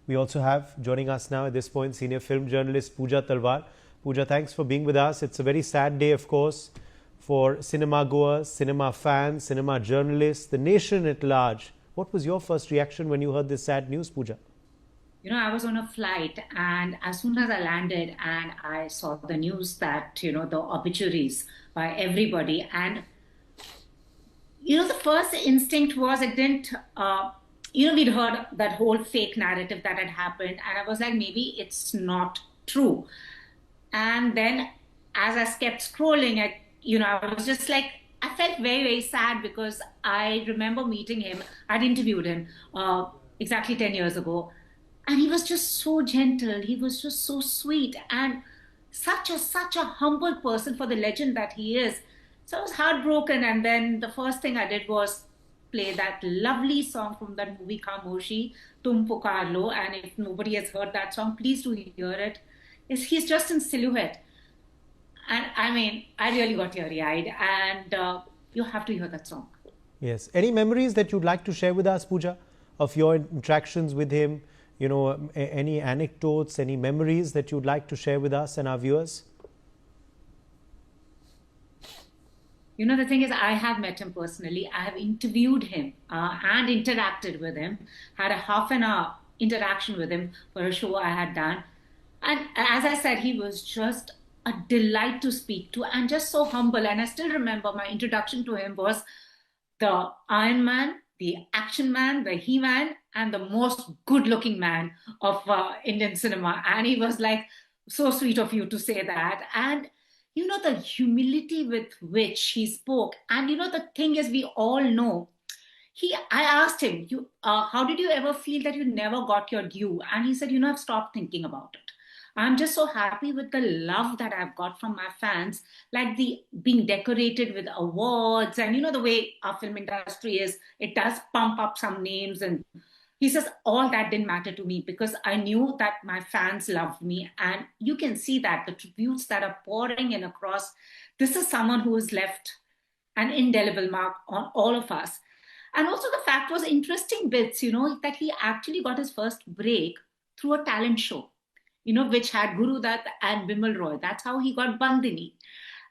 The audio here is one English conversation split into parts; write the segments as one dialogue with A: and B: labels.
A: We also have joining us now at this point senior film journalist Puja Talwar. Puja, thanks for being with us. It's a very sad day, of course, for cinema goers, cinema fans, cinema journalists, the nation at large. What was your first reaction when you heard this sad news, Puja?
B: I was on a flight, and as soon as I landed and I saw the news that, the obituaries by everybody, and, the first instinct was it didn't, we'd heard that whole fake narrative that had happened, and I was like, maybe it's not true. And then as I kept scrolling, I was just like, I felt very, very sad because I remember meeting him. I'd interviewed him exactly 10 years ago. And he was just so gentle. He was just so sweet and such a humble person for the legend that he is. So I was heartbroken. And then the first thing I did was play that lovely song from that movie Khamoshi, Tum Pukar Lo. And if nobody has heard that song, please do hear it. He's just in silhouette. And I mean, I really got teary-eyed. And you have to hear that song.
A: Yes. Any memories that you'd like to share with us, Puja, of your interactions with him? Any anecdotes, any memories that you'd like to share with us and our viewers?
B: The thing is, I have met him personally. I have interviewed him and interacted with him, had a half an hour interaction with him for a show I had done. And as I said, he was just a delight to speak to and just so humble. And I still remember my introduction to him was the Iron Man, the action man, the He-Man, and the most good-looking man of Indian cinema. And he was like, so sweet of you to say that. And, the humility with which he spoke. And, the thing is, we all know, I asked him, how did you ever feel that you never got your due? And he said, I've stopped thinking about it. I'm just so happy with the love that I've got from my fans, like the being decorated with awards and, the way our film industry is, it does pump up some names. And he says, all that didn't matter to me because I knew that my fans loved me. And you can see that the tributes that are pouring in across, this is someone who has left an indelible mark on all of us. And also the fact was interesting bits, that he actually got his first break through a talent show. Which had Guru Dutt and Bimal Roy. That's how he got Bandini.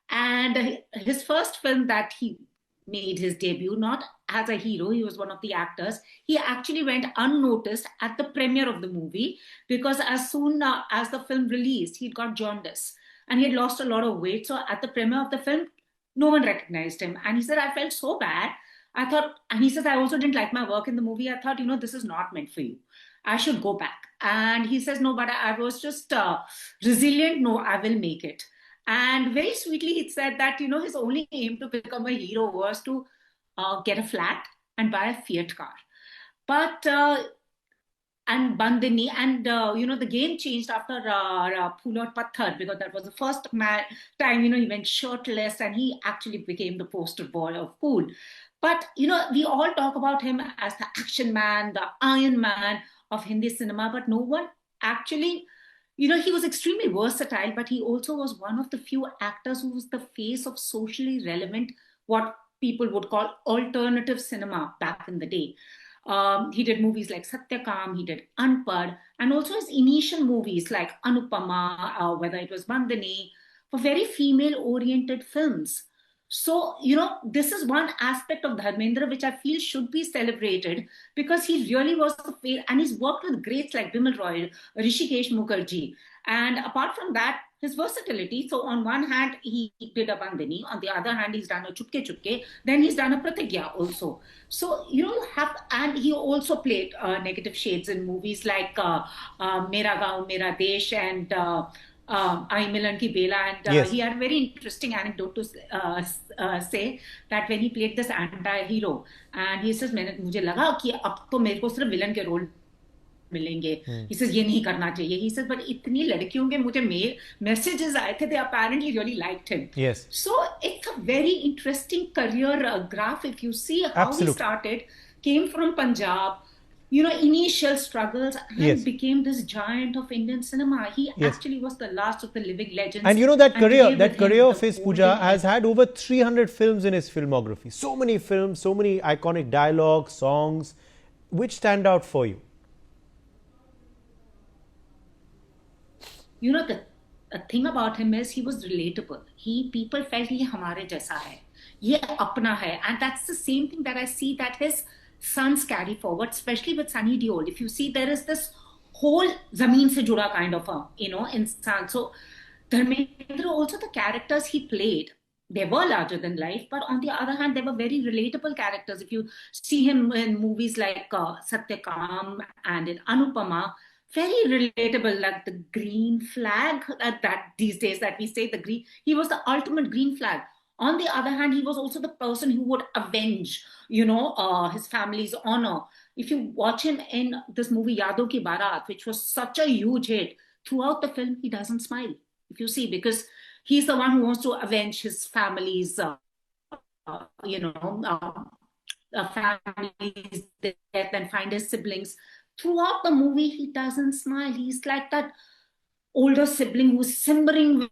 B: And his first film that he made his debut, not as a hero, he was one of the actors. He actually went unnoticed at the premiere of the movie because as soon as the film released, he'd got jaundice and he had lost a lot of weight. So at the premiere of the film, no one recognized him. And he said, I felt so bad. I thought, and he says, I also didn't like my work in the movie. I thought, this is not meant for you. I should go back. And he says, no, but I was just resilient. No, I will make it. And very sweetly, he said that, his only aim to become a hero was to get a flat and buy a Fiat car. But, and Bandini, and, the game changed after Phool Aur Patthar, because that was the first time, he went shirtless and he actually became the poster boy of cool. But, we all talk about him as the action man, the Iron Man of Hindi cinema, but no one actually, he was extremely versatile, but he also was one of the few actors who was the face of socially relevant, what people would call alternative cinema back in the day. He did movies like Satyakam, he did Unpad, and also his initial movies like Anupama, whether it was Bandini, for very female-oriented films. So, this is one aspect of Dharmendra which I feel should be celebrated because he really was the face, and he's worked with greats like Bimal Roy, Rishikesh Mukherjee. And apart from that, his versatility. So on one hand, he did a Bandini. On the other hand, he's done a Chupke Chupke. Then he's done a Pratigya also. So, and he also played negative shades in movies like Mera Gaon, Mera Desh and Ai Milan Ki Bela, and
A: Yes.
B: he had a very interesting anecdote to say that when he played this anti-hero, and he says, मुझे लगा कि अब तो मेरे को सिर्फ villain के role मिलेंगे. He says, ये नहीं करना चाहिए. He says, but इतनी लड़कियों के मुझे messages आए थे, they apparently really liked him.
A: Yes.
B: So it's a very interesting career graph. If you see how
A: Absolutely.
B: he started, came from Punjab, initial struggles, and
A: Yes.
B: became this giant of Indian cinema. He
A: Yes.
B: actually was the last of the living legends.
A: And that career,
B: today with him,
A: of
B: the
A: his, Puja,
B: golden
A: has had over 300 films in his filmography. So many films, so many iconic dialogues, songs. Which stand out for you?
B: the thing about him is he was relatable. People felt he hamare jaisa hai, ye apna hai, and that's the same thing that I see that his sons carry forward, especially with Sunny Deol. If you see, there is this whole zameen se juda kind of a insan. So Dharmendra, also the characters he played, they were larger than life, but on the other hand, they were very relatable characters. If you see him in movies like Satyakam and in Anupama, very relatable, like the green flag that these days that we say the green, he was the ultimate green flag. On the other hand, he was also the person who would avenge, his family's honor. If you watch him in this movie Yado Ki Barat, which was such a huge hit, throughout the film he doesn't smile. If you see, because he's the one who wants to avenge his family's, uh, you know, uh, family's death and find his siblings. Throughout the movie, he doesn't smile. He's like that older sibling who's simmering with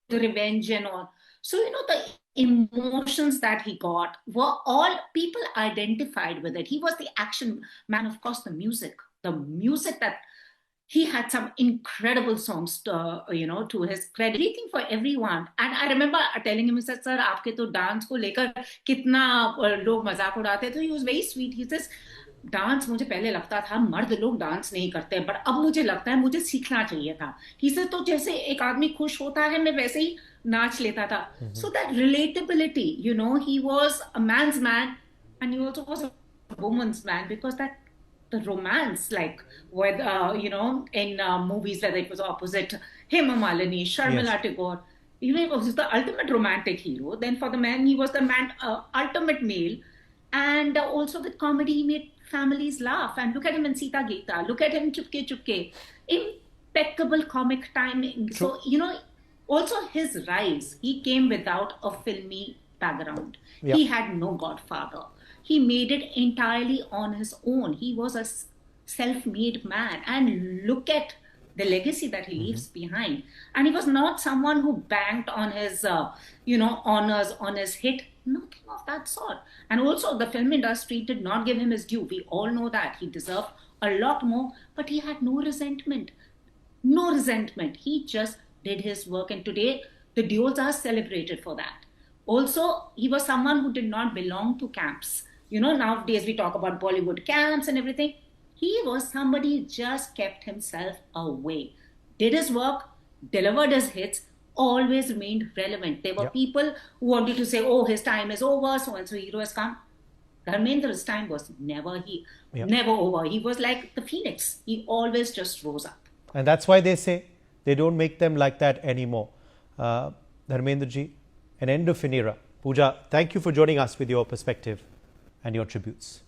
B: the revenge and all. So, the emotions that he got were all people identified with it. He was the action man, of course, the music that he had some incredible songs, to his credit, everything for everyone. And I remember telling him, he said, sir, आपके तो dance को लेकर कितना लोग मजाक उड़ाते थे. He was very sweet. He says, dance मुझे पहले लगता था मर्द लोग डांस नहीं करते, बट अब मुझे लगता है मुझे सीखना चाहिए था. He said, तो जैसे एक आदमी खुश होता है मैं वैसे ही नाच लेता था. So that relatability, he was a man's man and he also was a woman's man, because that the romance, like with in movies, whether it was opposite Hema Malini,
A: Yes.
B: Sharmila Tagore, he was the ultimate romantic hero. Then for the man, he was the man, ultimate male, and also with comedy, he made families laugh. And look at him in Sita Gita. Look at him in Chupke Chupke. Impeccable comic timing.
A: True.
B: So also his rise, he came without a filmy background.
A: Yeah.
B: He had no godfather. He made it entirely on his own. He was a self-made man, and look at the legacy that he leaves behind. And he was not someone who banked on his honors, on his hit, nothing of that sort. And also the film industry did not give him his due. We all know that he deserved a lot more, but he had no resentment. He just did his work, and today the duels are celebrated for that. Also, he was someone who did not belong to camps. Nowadays we talk about Bollywood camps and everything. He was somebody who just kept himself away, did his work, delivered his hits, always remained relevant. There were
A: Yeah.
B: people who wanted to say, oh, his time is over, so and so hero has come. Dharmendra's time was
A: Yeah.
B: never over. He was like the phoenix. He always just rose up.
A: And that's why they say they don't make them like that anymore. Dharmendra ji, an end of an era. Puja, thank you for joining us with your perspective and your tributes.